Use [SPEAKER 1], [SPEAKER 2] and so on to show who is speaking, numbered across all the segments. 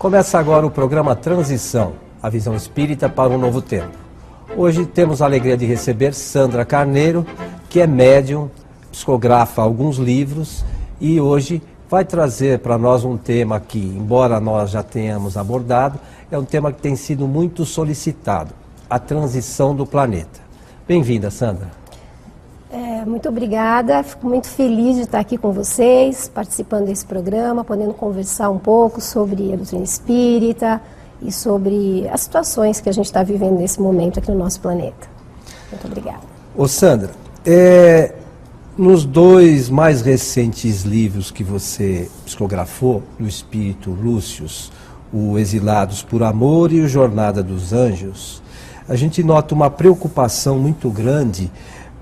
[SPEAKER 1] Começa agora o programa Transição, a visão espírita para um novo tempo. Hoje temos a alegria de receber Sandra Carneiro, que é médium, psicografa alguns livros e hoje vai trazer para nós um tema que, embora nós já tenhamos abordado, é um tema que tem sido muito solicitado, a transição do planeta. Bem-vinda, Sandra.
[SPEAKER 2] Muito obrigada, fico muito feliz de estar aqui com vocês, participando desse programa, podendo conversar um pouco sobre a doutrina espírita e sobre as situações que a gente está vivendo nesse momento aqui no nosso planeta. Muito obrigada.
[SPEAKER 1] Ô Sandra, nos dois mais recentes livros que você psicografou, no Espírito Lúcius, o Exilados por Amor e o Jornada dos Anjos, a gente nota uma preocupação muito grande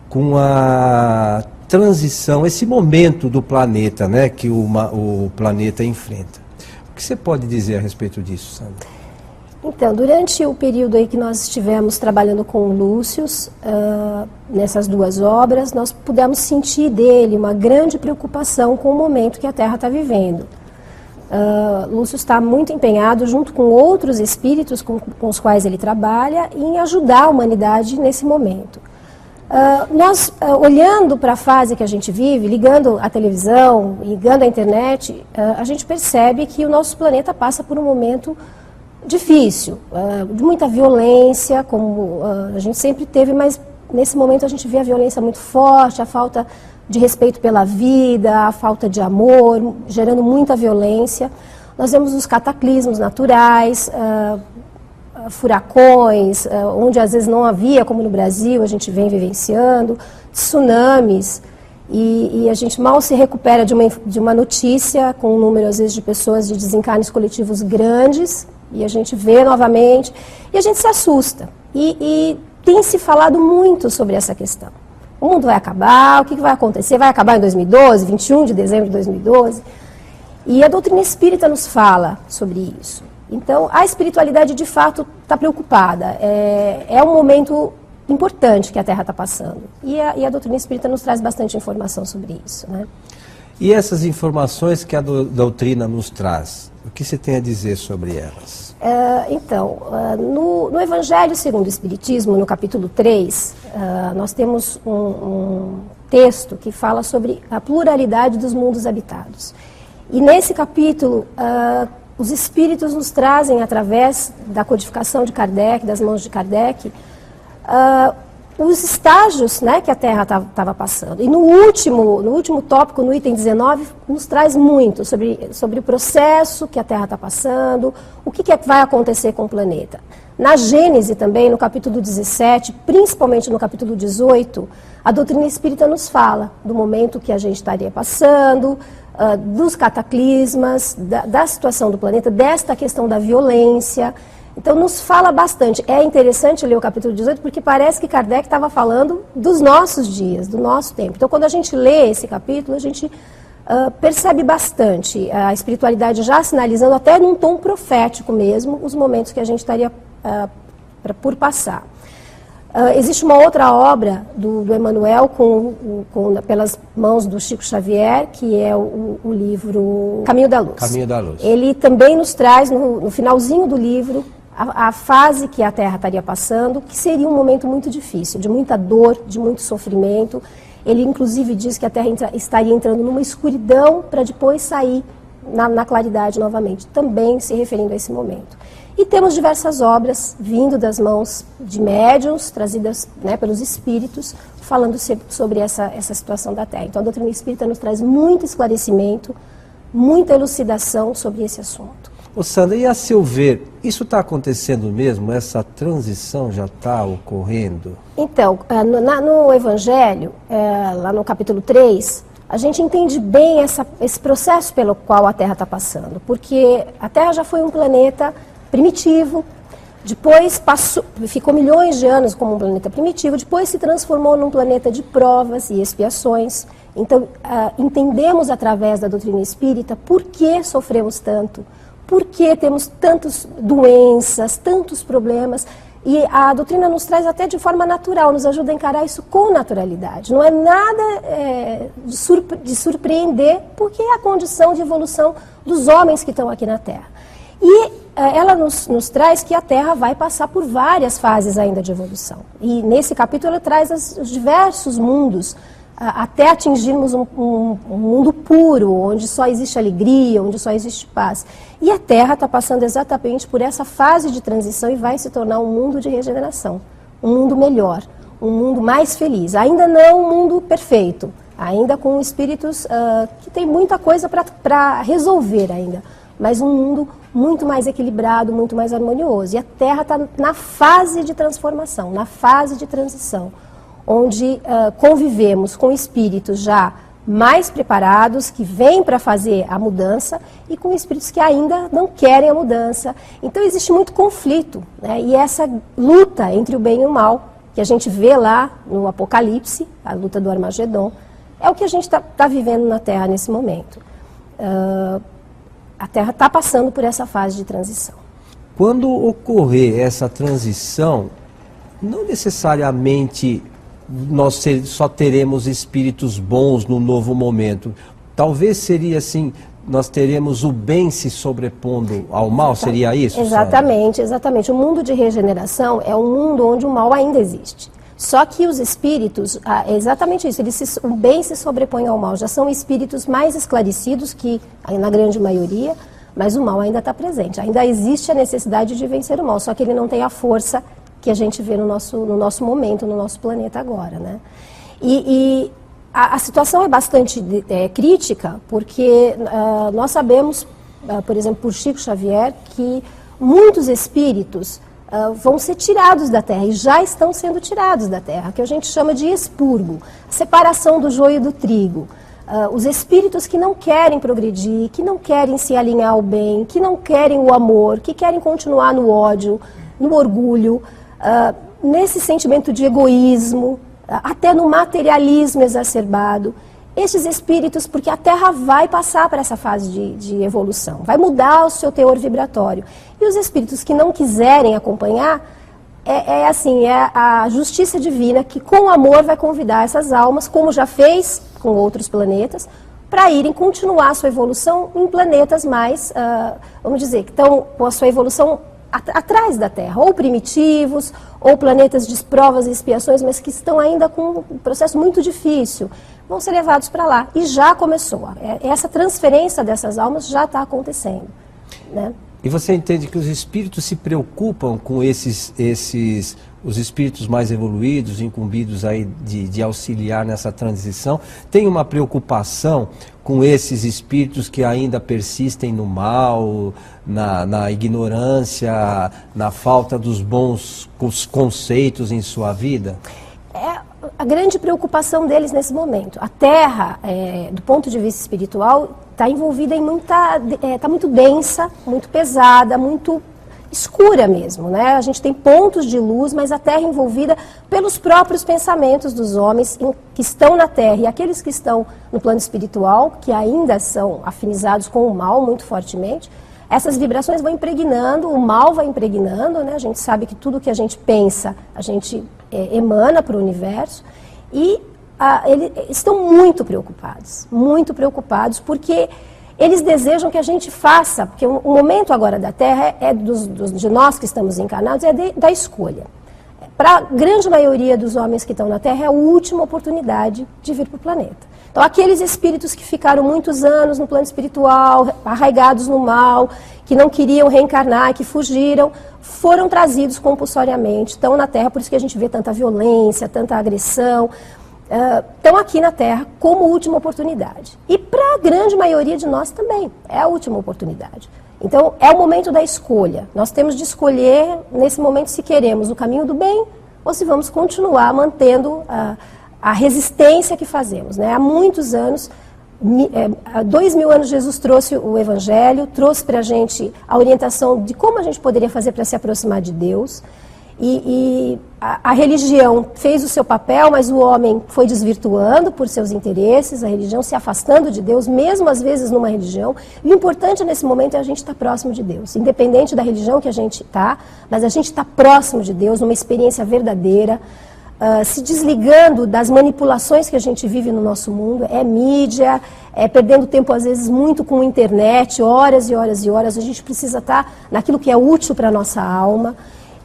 [SPEAKER 1] com a transição, esse momento do planeta, né, que o planeta enfrenta. O que você pode dizer a respeito disso, Sandra?
[SPEAKER 2] Então, durante o período aí que nós estivemos trabalhando com o Lúcius, nessas duas obras, nós pudemos sentir dele uma grande preocupação com o momento que a Terra está vivendo. Lúcius está muito empenhado, junto com outros espíritos com os quais ele trabalha, em ajudar a humanidade nesse momento. Nós, olhando para a fase que a gente vive, ligando a televisão, ligando a internet, a gente percebe que o nosso planeta passa por um momento difícil, de muita violência, como a gente sempre teve, mas nesse momento a gente vê a violência muito forte, a falta de respeito pela vida, a falta de amor, gerando muita violência. Nós vemos os cataclismos naturais, furacões, onde às vezes não havia, como no Brasil, a gente vem vivenciando, tsunamis, e a gente mal se recupera de uma notícia com um número, às vezes, de pessoas de desencarnes coletivos grandes, e a gente vê novamente, e a gente se assusta. E tem se falado muito sobre essa questão. O mundo vai acabar, o que vai acontecer? Vai acabar em 2012, 21 de dezembro de 2012? E a doutrina espírita nos fala sobre isso. Então, a espiritualidade, de fato, está preocupada. É um momento importante que a Terra está passando. E a doutrina espírita nos traz bastante informação sobre isso, né?
[SPEAKER 1] E essas informações que a doutrina nos traz, o que você tem a dizer sobre elas? No Evangelho segundo o Espiritismo, no capítulo 3, nós temos um texto que fala sobre a pluralidade dos mundos habitados. E nesse capítulo, os espíritos nos trazem, através da codificação de Kardec, das mãos de Kardec, os estágios, né, que a Terra estava passando. E no último tópico, no item 19, nos traz muito sobre o processo que a Terra está passando, o que vai acontecer com o planeta. Na Gênese também, no capítulo 17, principalmente no capítulo 18, a doutrina espírita nos fala do momento que a gente estaria passando, dos cataclismas, da situação do planeta, desta questão da violência. Então, nos fala bastante. É interessante ler o capítulo 18, porque parece que Kardec estava falando dos nossos dias, do nosso tempo. Então, quando a gente lê esse capítulo, a gente percebe bastante a espiritualidade já sinalizando, até num tom profético mesmo, os momentos que a gente estaria por passar. Existe uma outra obra do Emmanuel, pelas mãos do Chico Xavier, que é o livro Caminho da Luz. Caminho da Luz.
[SPEAKER 2] Ele também nos traz, no finalzinho do livro, a fase que a Terra estaria passando, que seria um momento muito difícil, de muita dor, de muito sofrimento. Ele, inclusive, diz que a Terra estaria entrando numa escuridão para depois sair na claridade novamente, também se referindo a esse momento. E temos diversas obras vindo das mãos de médiuns, trazidas, né, pelos espíritos, falando sobre essa situação da Terra. Então, a doutrina espírita nos traz muito esclarecimento, muita elucidação sobre esse assunto.
[SPEAKER 1] Ô Sandra, e a seu ver, isso está acontecendo mesmo? Essa transição já está ocorrendo?
[SPEAKER 2] Então, no Evangelho, lá no capítulo 3, a gente entende bem esse processo pelo qual a Terra está passando, porque a Terra já foi um planeta primitivo, depois ficou milhões de anos como um planeta primitivo, depois se transformou num planeta de provas e expiações. Então, entendemos através da doutrina espírita por que sofremos tanto, por que temos tantas doenças, tantos problemas, e a doutrina nos traz até de forma natural, nos ajuda a encarar isso com naturalidade. Não é nada de surpreender, porque é a condição de evolução dos homens que estão aqui na Terra.
[SPEAKER 1] E ela nos traz que a Terra vai passar por várias fases ainda de evolução. E nesse capítulo ela traz os diversos mundos, até atingirmos um mundo puro, onde só existe alegria, onde só existe paz. E a Terra está passando exatamente por essa fase de transição e vai se tornar um mundo de regeneração, um mundo melhor, um mundo mais feliz. Ainda não um mundo perfeito, ainda com espíritos que tem muita coisa para resolver ainda, mas um mundo muito mais equilibrado, muito mais harmonioso. E a Terra está na fase de transformação, na fase de transição, onde convivemos com espíritos já mais preparados, que vêm para fazer a mudança, e com espíritos que ainda não querem a mudança. Então existe muito conflito, né? E essa luta entre o bem e o mal, que a gente vê lá no Apocalipse, a luta do Armagedon, é o que a gente está vivendo na Terra nesse momento. A Terra está passando por essa fase de transição.
[SPEAKER 3] Quando ocorrer essa transição, não necessariamente nós só teremos espíritos bons no novo momento. Talvez seria assim, nós teremos o bem se sobrepondo ao mal, seria isso?
[SPEAKER 1] Exatamente, exatamente. O mundo de regeneração é um mundo onde o mal ainda existe. Só que os espíritos, é exatamente isso, o bem se sobrepõe ao mal. Já são espíritos mais esclarecidos que, na grande maioria, mas o mal ainda está presente. Ainda existe a necessidade de vencer o mal, só que ele não tem a força que a gente vê no nosso momento, no nosso planeta agora, né? E a situação é bastante crítica, porque nós sabemos, por exemplo, por Chico Xavier, que muitos espíritos vão ser tirados da Terra, e já estão sendo tirados da Terra, que a gente chama de expurgo, a separação do joio e do trigo. Os espíritos que não querem progredir, que não querem se alinhar ao bem, que não querem o amor, que querem continuar no ódio, no orgulho, nesse sentimento de egoísmo, até no materialismo exacerbado. Estes espíritos, porque a Terra vai passar por essa fase de evolução, vai mudar o seu teor vibratório. E os espíritos que não quiserem acompanhar, é a justiça divina que com amor vai convidar essas almas, como já fez com outros planetas, para irem continuar a sua evolução em planetas mais, vamos dizer, que estão com a sua evolução atrás da Terra, ou primitivos, ou planetas de provas e expiações, mas que estão ainda com um processo muito difícil, vão ser levados para lá. E já começou. Essa transferência dessas almas já está acontecendo, né?
[SPEAKER 3] E você entende que os espíritos se preocupam com os espíritos mais evoluídos, incumbidos aí de auxiliar nessa transição? Tem uma preocupação com esses espíritos que ainda persistem no mal, na ignorância, na falta dos bons conceitos em sua vida?
[SPEAKER 1] É a grande preocupação deles nesse momento. A Terra, do ponto de vista espiritual, está envolvida em está muito densa, muito pesada, muito escura mesmo, né? A gente tem pontos de luz, mas a Terra é envolvida pelos próprios pensamentos dos homens que estão na Terra, e aqueles que estão no plano espiritual, que ainda são afinizados com o mal muito fortemente. Essas vibrações vão impregnando, o mal vai impregnando, né? A gente sabe que tudo que a gente pensa, a gente emana para o universo, e eles estão muito preocupados, porque eles desejam que a gente faça, porque o momento agora da Terra de nós que estamos encarnados, da escolha. Para a grande maioria dos homens que estão na Terra, é a última oportunidade de vir para o planeta. Então, aqueles espíritos que ficaram muitos anos no plano espiritual, arraigados no mal, que não queriam reencarnar, que fugiram, foram trazidos compulsoriamente, estão na Terra, por isso que a gente vê tanta violência, tanta agressão, estão aqui na Terra como última oportunidade. E para a grande maioria de nós também, é a última oportunidade. Então, é o momento da escolha. Nós temos de escolher, nesse momento, se queremos o caminho do bem ou se vamos continuar mantendo a resistência que fazemos, né? Há muitos anos, há 2000 anos, Jesus trouxe o Evangelho, trouxe para a gente a orientação de como a gente poderia fazer para se aproximar de Deus. E a religião fez o seu papel, mas o homem foi desvirtuando por seus interesses, a religião se afastando de Deus, mesmo às vezes numa religião. E o importante nesse momento é a gente estar próximo de Deus, independente da religião que a gente está, mas a gente está próximo de Deus, numa experiência verdadeira. se desligando das manipulações que a gente vive no nosso mundo, é mídia, perdendo tempo às vezes muito com a internet, horas e horas e horas. A gente precisa estar naquilo que é útil para a nossa alma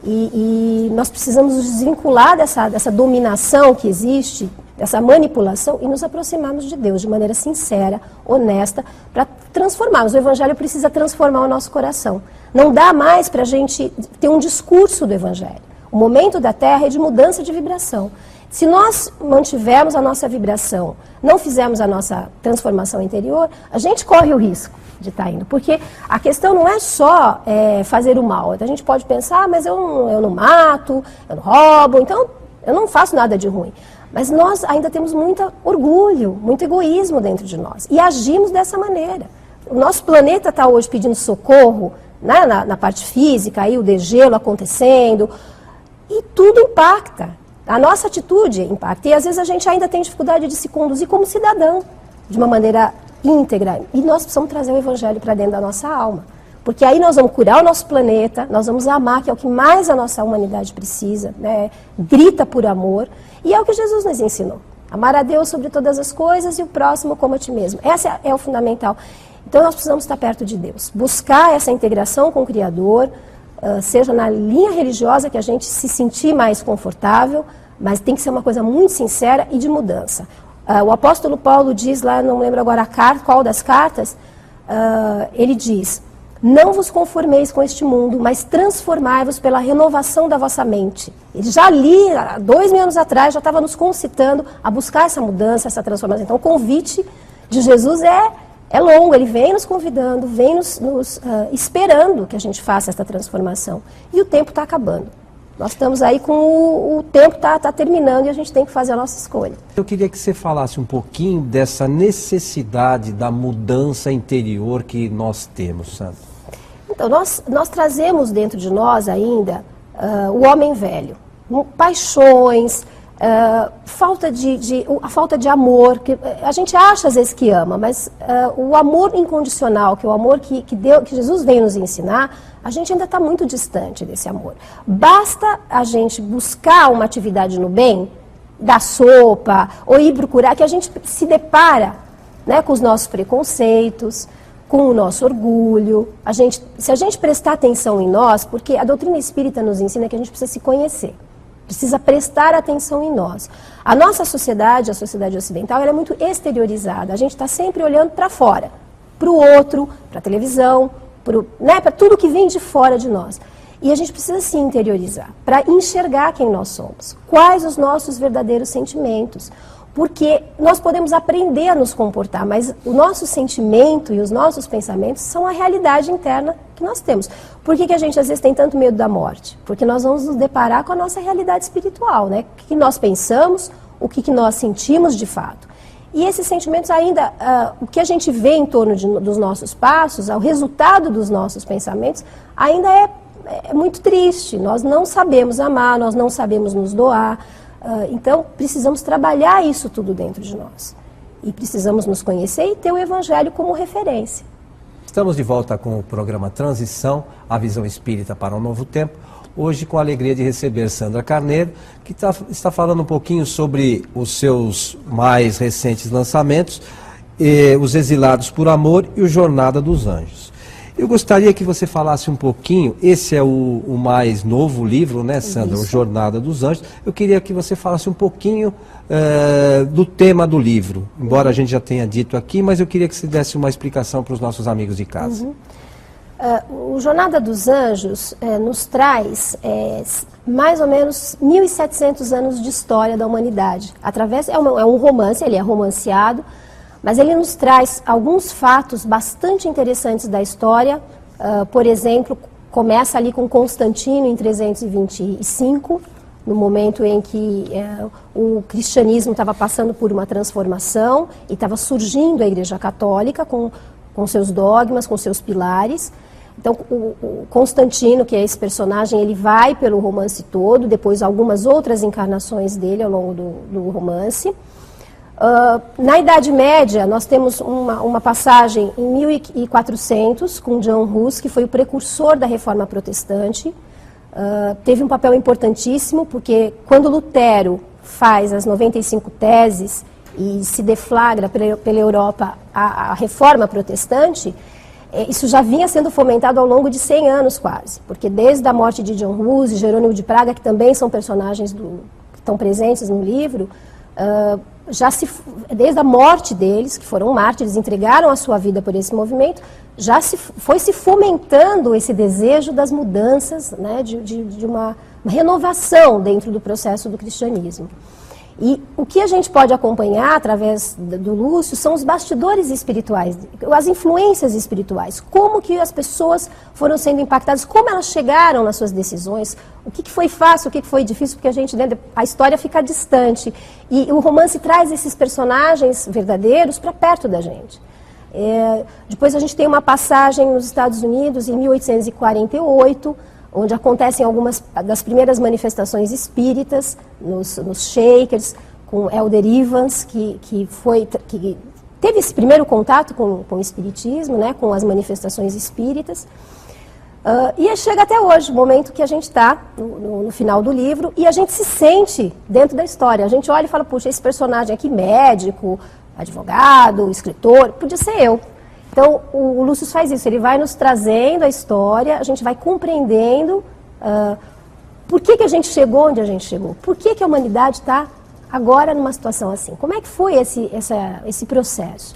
[SPEAKER 1] e nós precisamos nos desvincular dessa dominação que existe, dessa manipulação e nos aproximarmos de Deus de maneira sincera, honesta, para transformarmos. O Evangelho precisa transformar o nosso coração. Não dá mais para a gente ter um discurso do Evangelho. O momento da Terra é de mudança de vibração. Se nós mantivermos a nossa vibração, não fizermos a nossa transformação interior, a gente corre o risco de estar indo. Porque a questão não é só fazer o mal. A gente pode pensar, mas eu não mato, eu não roubo, então eu não faço nada de ruim. Mas nós ainda temos muito orgulho, muito egoísmo dentro de nós. E agimos dessa maneira. O nosso planeta está hoje pedindo socorro, né, na parte física, aí o degelo acontecendo. E tudo impacta. A nossa atitude impacta. E às vezes a gente ainda tem dificuldade de se conduzir como cidadão, de uma maneira íntegra. E nós precisamos trazer o Evangelho para dentro da nossa alma. Porque aí nós vamos curar o nosso planeta, nós vamos amar, que é o que mais a nossa humanidade precisa, né? Grita por amor. E é o que Jesus nos ensinou. Amar a Deus sobre todas as coisas e o próximo como a ti mesmo. Essa é o fundamental. Então nós precisamos estar perto de Deus. Buscar essa integração com o Criador, seja na linha religiosa que a gente se sentir mais confortável, mas tem que ser uma coisa muito sincera e de mudança. O apóstolo Paulo diz lá, não lembro agora qual das cartas, ele diz: não vos conformeis com este mundo, mas transformai-vos pela renovação da vossa mente. Ele já ali, há 2000 anos atrás, já estava nos concitando a buscar essa mudança, essa transformação. Então o convite de Jesus é longo, ele vem nos convidando, vem nos esperando que a gente faça essa transformação. E o tempo está acabando. Nós estamos aí com o tempo está terminando e a gente tem que fazer a nossa escolha.
[SPEAKER 3] Eu queria que você falasse um pouquinho dessa necessidade da mudança interior que nós temos, Sandra.
[SPEAKER 1] Então, nós trazemos dentro de nós ainda o homem velho. Paixões, a falta de amor, que a gente acha às vezes que ama, mas o amor incondicional, que é o amor que Jesus veio nos ensinar, a gente ainda está muito distante desse amor. Basta a gente buscar uma atividade no bem, dar sopa, ou ir procurar, que a gente se depara, né, com os nossos preconceitos, com o nosso orgulho. Se a gente prestar atenção em nós, porque a doutrina espírita nos ensina que a gente precisa se conhecer. Precisa prestar atenção em nós. A nossa sociedade, a sociedade ocidental, ela é muito exteriorizada. A gente está sempre olhando para fora, para o outro, para a televisão, para tudo que vem de fora de nós. E a gente precisa se interiorizar, para enxergar quem nós somos, quais os nossos verdadeiros sentimentos. Porque nós podemos aprender a nos comportar, mas o nosso sentimento e os nossos pensamentos são a realidade interna que nós temos. Por que a gente às vezes tem tanto medo da morte? Porque nós vamos nos deparar com a nossa realidade espiritual, né? O que nós pensamos, o que nós sentimos de fato. E esses sentimentos ainda, o que a gente vê em torno dos nossos passos, o resultado dos nossos pensamentos, ainda é muito triste. Nós não sabemos amar, nós não sabemos nos doar. Então, precisamos trabalhar isso tudo dentro de nós. E precisamos nos conhecer e ter o Evangelho como referência.
[SPEAKER 3] Estamos de volta com o programa Transição, a visão espírita para um novo tempo. Hoje com a alegria de receber Sandra Carneiro, que está falando um pouquinho sobre os seus mais recentes lançamentos, Os Exilados por Amor e o Jornada dos Anjos. Eu gostaria que você falasse um pouquinho, esse é o mais novo livro, né, Sandra? Isso. O Jornada dos Anjos. Eu queria que você falasse um pouquinho do tema do livro, embora a gente já tenha dito aqui, mas eu queria que você desse uma explicação para os nossos amigos de casa.
[SPEAKER 1] Uhum. O Jornada dos Anjos nos traz mais ou menos 1.700 anos de história da humanidade. É um romance, ele é romanceado, mas ele nos traz alguns fatos bastante interessantes da história. Por exemplo, começa ali com Constantino em 325, no momento em que o cristianismo estava passando por uma transformação e estava surgindo a Igreja Católica com seus dogmas, com seus pilares. Então, o Constantino, que é esse personagem, ele vai pelo romance todo, depois algumas outras encarnações dele ao longo do romance. Na Idade Média, nós temos uma passagem em 1400 com John Hus, que foi o precursor da Reforma Protestante. teve um papel importantíssimo, porque quando Lutero faz as 95 teses e se deflagra pela Europa a reforma protestante, isso já vinha sendo fomentado ao longo de 100 anos quase, porque desde a morte de John Hus e Jerônimo de Praga, que também são personagens que estão presentes no livro, desde a morte deles, que foram mártires, entregaram a sua vida por esse movimento, foi se fomentando esse desejo das mudanças, né, de uma renovação dentro do processo do cristianismo. E o que a gente pode acompanhar através do Lúcio são os bastidores espirituais, as influências espirituais, como que as pessoas foram sendo impactadas, como elas chegaram nas suas decisões, o que foi fácil, o que foi difícil, porque a história fica distante. E o romance traz esses personagens verdadeiros para perto da gente. Depois a gente tem uma passagem nos Estados Unidos, em 1848, onde acontecem algumas das primeiras manifestações espíritas, nos Shakers, com Elder Evans, que teve esse primeiro contato com o espiritismo, né, com as manifestações espíritas. E chega até hoje, o momento que a gente está no final do livro, e a gente se sente dentro da história. A gente olha e fala, puxa, esse personagem aqui, médico, advogado, escritor, podia ser eu. Então, o Lúcio faz isso, ele vai nos trazendo a história, a gente vai compreendendo por que a gente chegou onde a gente chegou, por que a humanidade está agora numa situação assim, como é que foi esse processo.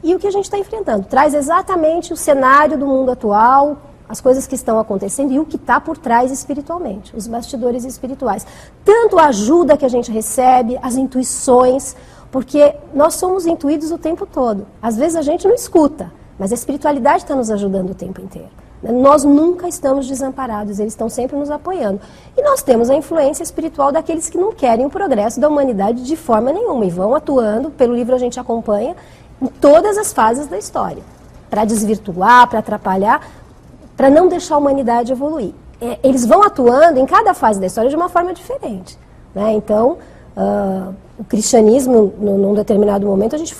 [SPEAKER 1] E o que a gente está enfrentando, traz exatamente o cenário do mundo atual, as coisas que estão acontecendo e o que está por trás espiritualmente, os bastidores espirituais. Tanto a ajuda que a gente recebe, as intuições, porque nós somos intuídos o tempo todo. Às vezes a gente não escuta, mas a espiritualidade está nos ajudando o tempo inteiro. Nós nunca estamos desamparados, eles estão sempre nos apoiando. E nós temos a influência espiritual daqueles que não querem o progresso da humanidade de forma nenhuma e vão atuando, pelo livro a gente acompanha, em todas as fases da história, para desvirtuar, para atrapalhar, para não deixar a humanidade evoluir. Eles vão atuando em cada fase da história de uma forma diferente, né? Então, o cristianismo, num determinado momento, a gente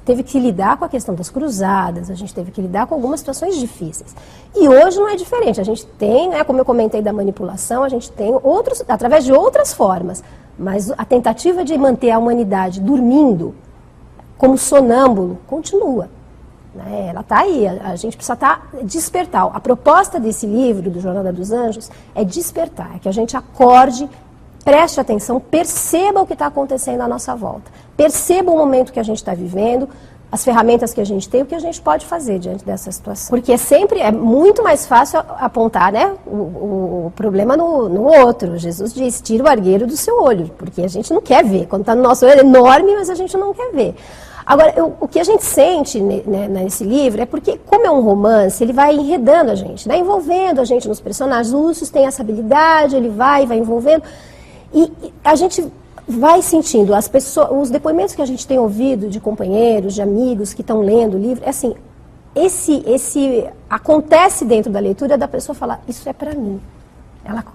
[SPEAKER 1] teve que lidar com a questão das cruzadas, a gente teve que lidar com algumas situações difíceis. E hoje não é diferente, a gente tem, né, como eu comentei da manipulação, a gente tem através de outras formas, mas a tentativa de manter a humanidade dormindo, como sonâmbulo, continua. Né? Ela está aí, a gente precisa despertar. A proposta desse livro, do Jornada dos Anjos, é despertar, é que a gente acorde, preste atenção, perceba o que está acontecendo à nossa volta. Perceba o momento que a gente está vivendo, as ferramentas que a gente tem, o que a gente pode fazer diante dessa situação. Porque é muito mais fácil apontar, né, o problema no outro. Jesus diz, tira o argueiro do seu olho, porque a gente não quer ver. Quando está no nosso olho é enorme, mas a gente não quer ver. Agora, o que a gente sente nesse livro é porque, como é um romance, ele vai enredando a gente, né, envolvendo a gente nos personagens. O Lúcio tem essa habilidade, ele vai envolvendo. E a gente vai sentindo, os depoimentos que a gente tem ouvido de companheiros, de amigos que estão lendo o livro, é assim, acontece dentro da leitura da pessoa falar, isso é para mim.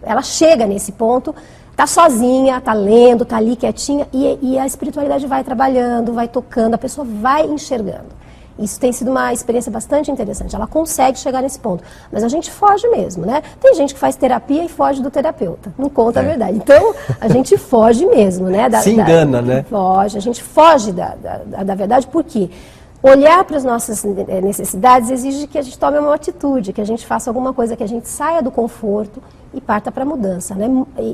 [SPEAKER 1] Ela chega nesse ponto, está sozinha, está lendo, está ali quietinha, e a espiritualidade vai trabalhando, vai tocando, a pessoa vai enxergando. Isso tem sido uma experiência bastante interessante. Ela consegue chegar nesse ponto. Mas a gente foge mesmo, né? Tem gente que faz terapia e foge do terapeuta. Não conta a verdade. Então, a gente foge mesmo, né?
[SPEAKER 3] Se engana, né?
[SPEAKER 1] Foge. A gente foge da verdade. Por quê? Olhar para as nossas necessidades exige que a gente tome uma atitude, que a gente faça alguma coisa, que a gente saia do conforto e parta para a mudança, né?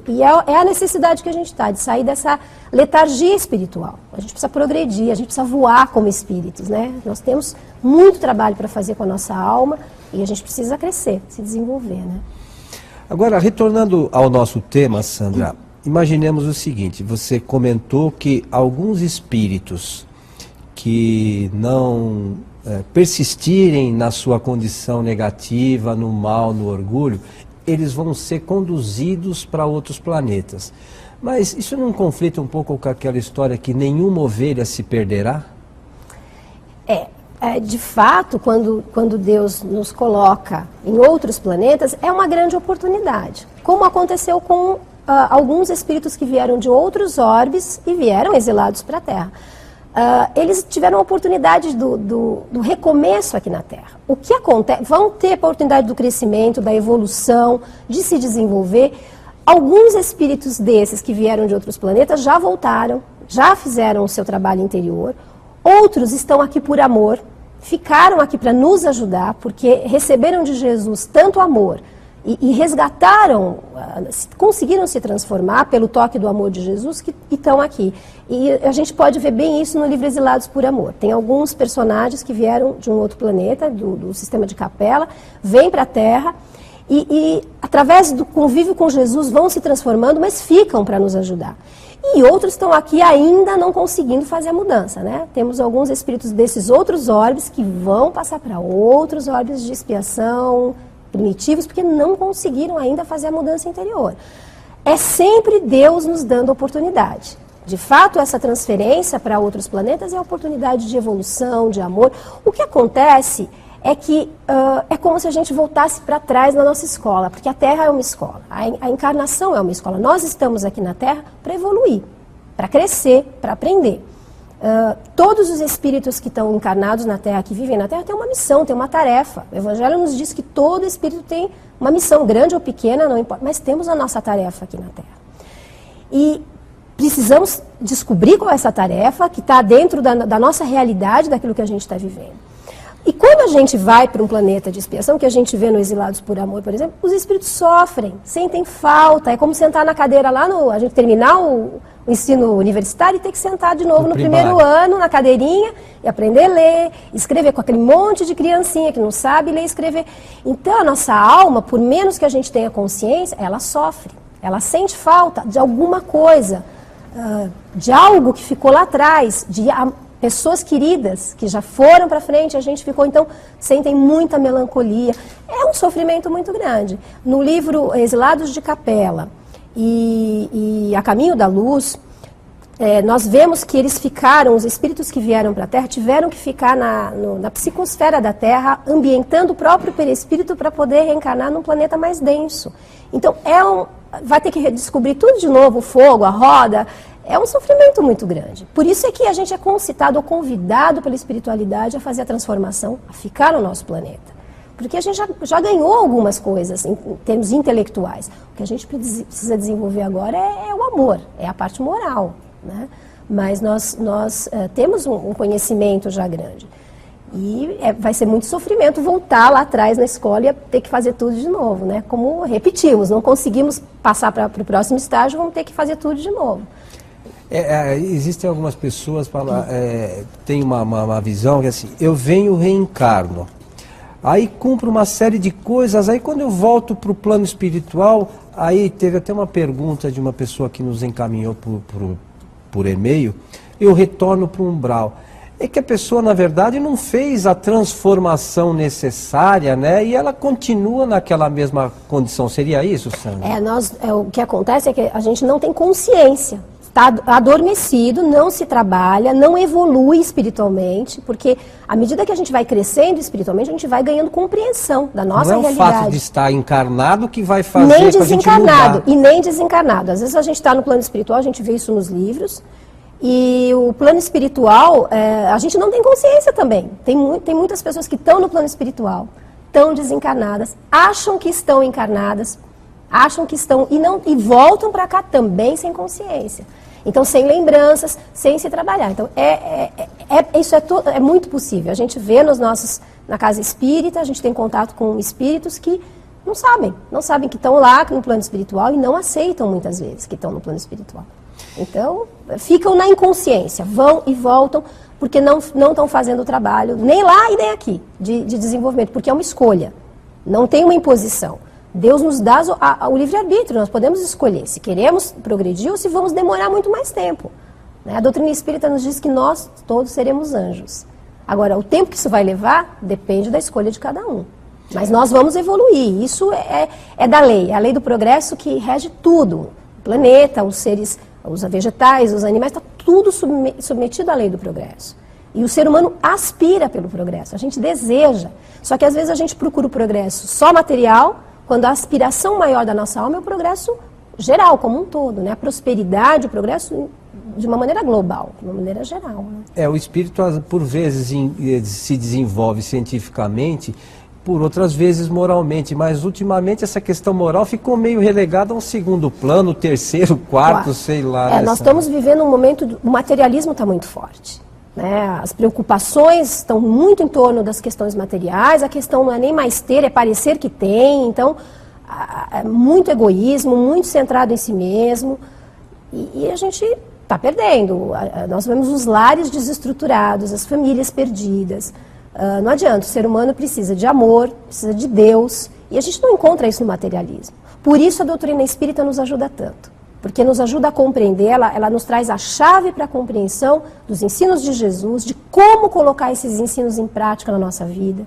[SPEAKER 1] E é a necessidade que a gente está, de sair dessa letargia espiritual. A gente precisa progredir, a gente precisa voar como espíritos, né? Nós temos muito trabalho para fazer com a nossa alma e a gente precisa crescer, se desenvolver, né?
[SPEAKER 3] Agora, retornando ao nosso tema, Sandra, imaginemos o seguinte, você comentou que alguns espíritos que não persistirem na sua condição negativa, no mal, no orgulho, eles vão ser conduzidos para outros planetas. Mas isso não conflita um pouco com aquela história que nenhuma ovelha se perderá?
[SPEAKER 1] De fato, quando Deus nos coloca em outros planetas, é uma grande oportunidade. Como aconteceu com alguns espíritos que vieram de outros orbes e vieram exilados para a Terra. eles tiveram a oportunidade do recomeço aqui na Terra. O que acontece? Vão ter a oportunidade do crescimento, da evolução, de se desenvolver. Alguns espíritos desses que vieram de outros planetas já voltaram, já fizeram o seu trabalho interior. Outros estão aqui por amor, ficaram aqui para nos ajudar, porque receberam de Jesus tanto amor e resgataram, conseguiram se transformar pelo toque do amor de Jesus que estão aqui. E a gente pode ver bem isso no livro Exilados por Amor. Tem alguns personagens que vieram de um outro planeta, do sistema de Capela, vêm para a Terra e através do convívio com Jesus vão se transformando, mas ficam para nos ajudar. E outros estão aqui ainda não conseguindo fazer a mudança, né? Temos alguns espíritos desses outros orbes que vão passar para outros orbes de expiação, primitivos, porque não conseguiram ainda fazer a mudança interior. É sempre Deus nos dando oportunidade. De fato, essa transferência para outros planetas é a oportunidade de evolução, de amor. O que acontece é que é como se a gente voltasse para trás na nossa escola, porque a Terra é uma escola, a encarnação é uma escola. Nós estamos aqui na Terra para evoluir, para crescer, para aprender. Todos os espíritos que estão encarnados na Terra, que vivem na Terra, têm uma missão, têm uma tarefa. O Evangelho nos diz que todo espírito tem uma missão, grande ou pequena, não importa, mas temos a nossa tarefa aqui na Terra. E precisamos descobrir qual é essa tarefa, que está dentro da nossa realidade, daquilo que a gente está vivendo. E quando a gente vai para um planeta de expiação, que a gente vê no Exilados por Amor, por exemplo, os espíritos sofrem, sentem falta. É como sentar na cadeira lá, a gente terminar o ensino universitário e ter que sentar de novo no primeiro ano, na cadeirinha, e aprender a ler, escrever com aquele monte de criancinha que não sabe ler e escrever. Então, a nossa alma, por menos que a gente tenha consciência, ela sofre. Ela sente falta de alguma coisa, de algo que ficou lá atrás, de pessoas queridas que já foram para frente, a gente ficou, então, sentem muita melancolia. É um sofrimento muito grande. No livro Exilados de Capela e A Caminho da Luz, nós vemos que eles ficaram, os espíritos que vieram para a Terra, tiveram que ficar na psicosfera da Terra, ambientando o próprio perispírito para poder reencarnar num planeta mais denso. Então, vai ter que redescobrir tudo de novo, o fogo, a roda. É um sofrimento muito grande. Por isso é que a gente é concitado ou convidado pela espiritualidade a fazer a transformação, a ficar no nosso planeta. Porque a gente já ganhou algumas coisas em termos intelectuais. O que a gente precisa desenvolver agora é o amor, é a parte moral, né? Mas nós temos um conhecimento já grande. E vai ser muito sofrimento voltar lá atrás na escola e ter que fazer tudo de novo, né? Como repetimos, não conseguimos passar para o próximo estágio, vamos ter que fazer tudo de novo.
[SPEAKER 3] Existem algumas pessoas que têm uma visão que assim, eu venho, reencarno, aí cumpro uma série de coisas, aí quando eu volto para o plano espiritual, aí teve até uma pergunta de uma pessoa que nos encaminhou por e-mail, eu retorno para o umbral. É que a pessoa, na verdade, não fez a transformação necessária, né? E ela continua naquela mesma condição. Seria isso, Sandra?
[SPEAKER 1] O que acontece é que a gente não tem consciência. Está adormecido, não se trabalha, não evolui espiritualmente, porque à medida que a gente vai crescendo espiritualmente, a gente vai ganhando compreensão da nossa realidade.
[SPEAKER 3] Não é o fato de estar encarnado que vai fazer
[SPEAKER 1] nem
[SPEAKER 3] com a gente mudar.
[SPEAKER 1] Desencarnado, e nem desencarnado. Às vezes a gente está no plano espiritual, a gente vê isso nos livros, e o plano espiritual, a gente não tem consciência também. Tem muitas pessoas que estão no plano espiritual, estão desencarnadas, acham que estão encarnadas, acham que estão e voltam para cá também sem consciência. Então, sem lembranças, sem se trabalhar. Então, isso é muito possível. A gente vê na casa espírita, a gente tem contato com espíritos que não sabem que estão lá no plano espiritual e não aceitam muitas vezes que estão no plano espiritual. Então, ficam na inconsciência, vão e voltam, porque não estão fazendo o trabalho, nem lá e nem aqui, de desenvolvimento, porque é uma escolha, não tem uma imposição. Deus nos dá o livre-arbítrio, nós podemos escolher se queremos progredir ou se vamos demorar muito mais tempo. A doutrina espírita nos diz que nós todos seremos anjos. Agora, o tempo que isso vai levar depende da escolha de cada um. Mas nós vamos evoluir, isso é da lei, é a lei do progresso que rege tudo. O planeta, os seres, os vegetais, os animais, está tudo submetido à lei do progresso. E o ser humano aspira pelo progresso, a gente deseja. Só que às vezes a gente procura o progresso só material, quando a aspiração maior da nossa alma é o progresso geral, como um todo, né? A prosperidade, o progresso de uma maneira global, de uma maneira geral. Né?
[SPEAKER 3] O espírito, por vezes, se desenvolve cientificamente, por outras vezes moralmente, mas ultimamente essa questão moral ficou meio relegada a um segundo plano, terceiro, quarto, sei lá.
[SPEAKER 1] Nós estamos vivendo um momento, o materialismo está muito forte. Né? As preocupações estão muito em torno das questões materiais, a questão não é nem mais ter, é parecer que tem, então, muito egoísmo, muito centrado em si mesmo, e a gente está perdendo. Nós vemos os lares desestruturados, as famílias perdidas. Não adianta, o ser humano precisa de amor, precisa de Deus, e a gente não encontra isso no materialismo. Por isso a doutrina espírita nos ajuda tanto, porque nos ajuda a compreender, ela nos traz a chave para a compreensão dos ensinos de Jesus, de como colocar esses ensinos em prática na nossa vida.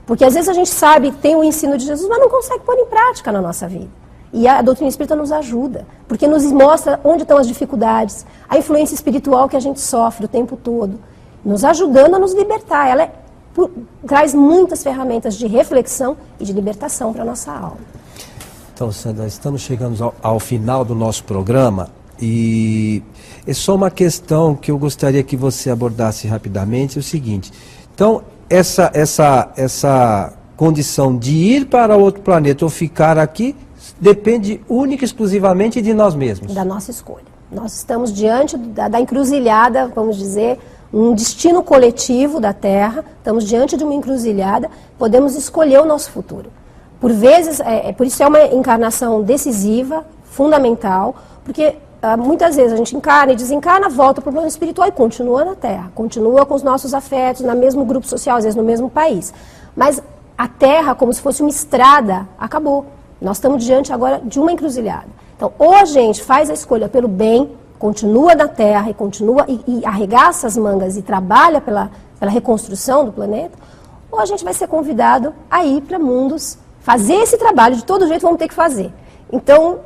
[SPEAKER 1] Porque às vezes a gente sabe que tem o ensino de Jesus, mas não consegue pôr em prática na nossa vida. E a doutrina espírita nos ajuda, porque nos mostra onde estão as dificuldades, a influência espiritual que a gente sofre o tempo todo, nos ajudando a nos libertar. Ela traz muitas ferramentas de reflexão e de libertação para a nossa alma.
[SPEAKER 3] Então, Sandra, estamos chegando ao final do nosso programa e é só uma questão que eu gostaria que você abordasse rapidamente, é o seguinte. Então, essa condição de ir para outro planeta ou ficar aqui depende única e exclusivamente de nós mesmos.
[SPEAKER 1] Da nossa escolha. Nós estamos diante da encruzilhada, vamos dizer, um destino coletivo da Terra, estamos diante de uma encruzilhada, podemos escolher o nosso futuro. Por vezes, por isso é uma encarnação decisiva, fundamental, porque muitas vezes a gente encarna e desencarna, volta para o plano espiritual e continua na Terra, continua com os nossos afetos, no mesmo grupo social, às vezes no mesmo país. Mas a Terra, como se fosse uma estrada, acabou. Nós estamos diante agora de uma encruzilhada. Então, ou a gente faz a escolha pelo bem, continua na Terra e continua e arregaça as mangas e trabalha pela reconstrução do planeta, ou a gente vai ser convidado a ir para mundos, fazer esse trabalho, de todo jeito vamos ter que fazer. Então,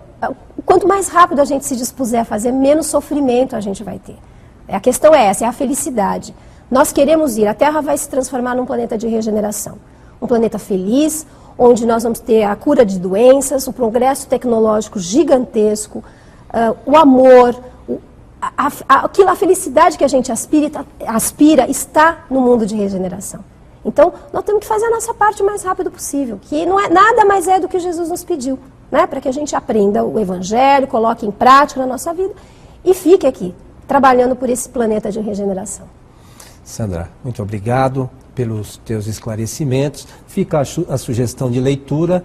[SPEAKER 1] quanto mais rápido a gente se dispuser a fazer, menos sofrimento a gente vai ter. A questão é essa, é a felicidade. Nós queremos ir, a Terra vai se transformar num planeta de regeneração. Um planeta feliz, onde nós vamos ter a cura de doenças, o progresso tecnológico gigantesco, o amor, a felicidade que a gente aspira está no mundo de regeneração. Então, nós temos que fazer a nossa parte o mais rápido possível, que não é nada mais do que Jesus nos pediu, né? Para que a gente aprenda o Evangelho, coloque em prática na nossa vida e fique aqui, trabalhando por esse planeta de regeneração.
[SPEAKER 3] Sandra, muito obrigado pelos teus esclarecimentos. Fica a sugestão de leitura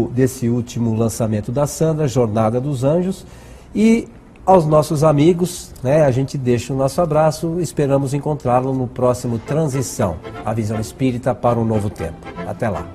[SPEAKER 3] desse último lançamento da Sandra, Jornada dos Anjos, e aos nossos amigos, né, a gente deixa o nosso abraço, esperamos encontrá-lo no próximo Transição, a visão espírita para um novo tempo. Até lá.